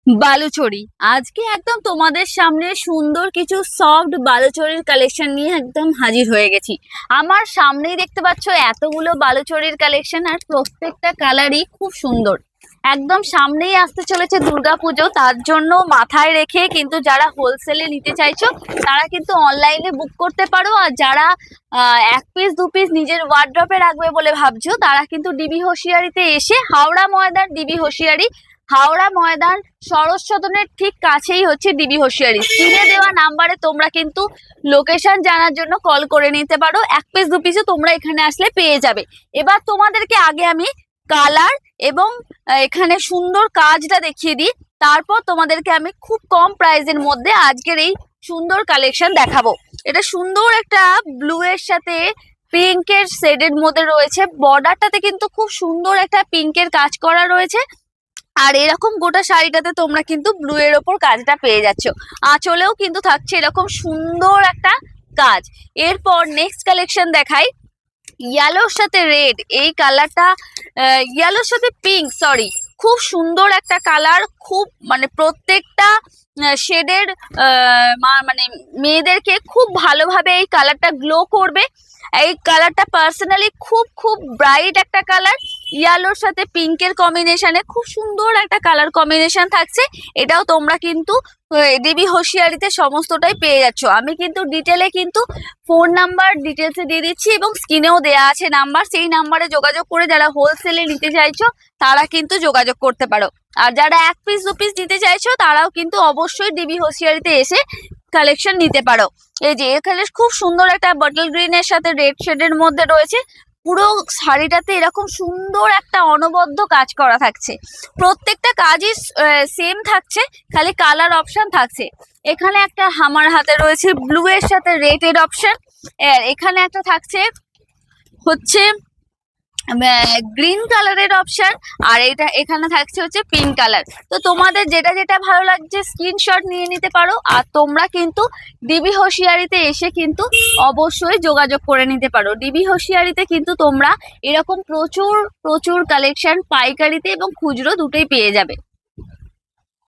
বালুচরী আজকে একদম তোমাদের সামনে সুন্দর কিছু সফট বালুচরীর কালেকশন নিয়ে একদম হাজির হয়ে গেছি। আমার সামনেই দেখতে পাচ্ছ এতগুলো বালুচরীর কালেকশন, আর প্রত্যেকটা কালারই খুব সুন্দর। একদম সামনেই আসতে চলেছে দুর্গাপুজো, তার জন্য মাথায় রেখে কিন্তু যারা হোলসেলে নিতে চাইছো তারা কিন্তু অনলাইনে বুক করতে পারো। আর যারা এক পিস দু পিস নিজের ওয়ার্ড্রপে রাখবে বলে ভাবছো তারা কিন্তু ডিবি হোশিয়ারিতে এসে, হাওড়া ময়দান ডিবি হোশিয়ারি, হাওড়া ময়দান সরোজ সদনের ঠিক কাছেই হচ্ছে ডিবি হোশিয়ারি। স্ক্রিনে দেওয়া নাম্বারে তোমরা কিন্তু লোকেশন জানার জন্য কল করে নিতে পারো। এক পিস দু পিসও তোমরা এখানে আসলে পেয়ে যাবে। এবার তোমাদেরকে আগে আমি কালার এবং এখানে সুন্দর কাজটা দেখিয়ে দিই, তারপর তোমাদেরকে আমি খুব কম প্রাইসের মধ্যে আজকের এই সুন্দর কালেকশন দেখাবো। এটা সুন্দর একটা ব্লু এর সাথে পিঙ্কের শেডের মধ্যে রয়েছে। বর্ডারটাতে কিন্তু খুব সুন্দর একটা পিঙ্কের কাজ করা রয়েছে। আর এরকম গোটা শাড়িটাতে তোমরা কিন্তু ব্লু এর ওপর কাজটা পেয়ে যাচ্ছ। আঁচলেও কিন্তু থাকছে এরকম সুন্দর একটা কাজ। এরপর নেক্সট কালেকশন দেখাই, ইয়েলোর সাথে রেড। এই কালারটা ইয়েলোর সাথে পিঙ্ক, সরি, খুব সুন্দর একটা কালার। খুব মানে প্রত্যেকটা শেডের মানে মেয়েদেরকে খুব ভালোভাবে এই কালারটা গ্লো করবে। এই কালারটা পার্সোনালি খুব খুব ব্রাইট একটা কালার। ইয়েলোর সাথে পিঙ্কের কম্বিনেশনে খুব সুন্দর একটা কালার কম্বিনেশন থাকছে। এটাও তোমরা কিন্তু ডিবি হোশিয়ারিতে সমস্তটাই পেয়ে যাচ্ছ। আমি কিন্তু ডিটেলে কিন্তু ফোন নাম্বার ডিটেলসে দিয়ে দিচ্ছি এবং স্ক্রিনেও দেয়া আছে নাম্বার। সেই নাম্বারে যোগাযোগ করে যারা হোলসেলে নিতে চাইছো তারা কিন্তু যোগাযোগ করতে পারো। আর যারা এক পিস দু পিস নিতে চাইছো তারাও কিন্তু অবশ্যই ডিবি হোশিয়ারিতে এসে কালেকশন নিতে পারো। এই যে এখানে খুব সুন্দর একটা বটল গ্রিনের সাথে রেড শেডের মধ্যে রয়েছে। পুরো শাড়িটাতে এরকম সুন্দর একটা অনবদ্য কাজ করা থাকছে। প্রত্যেকটা কাজই সেম থাকছে, খালি কালার অপশন থাকছে। এখানে একটা আমার হাতে রয়েছে ব্লু এর সাথে রেড এর অপশন। এখানে একটা থাকছে হচ্ছে গ্রিন কালারের অপশন। আর এটা এখানে থাকছে হচ্ছে পিঙ্ক কালার। তো তোমাদের যেটা যেটা ভালো লাগছে স্ক্রিনশট নিয়ে নিতে পারো। আর তোমরা কিন্তু ডিবি হোশিয়ারিতে এসে কিন্তু অবশ্যই যোগাযোগ করে নিতে পারো। ডিবি হোশিয়ারিতে কিন্তু তোমরা এরকম প্রচুর প্রচুর কালেকশন পাইকারিতে এবং খুচরো দুটোই পেয়ে যাবে।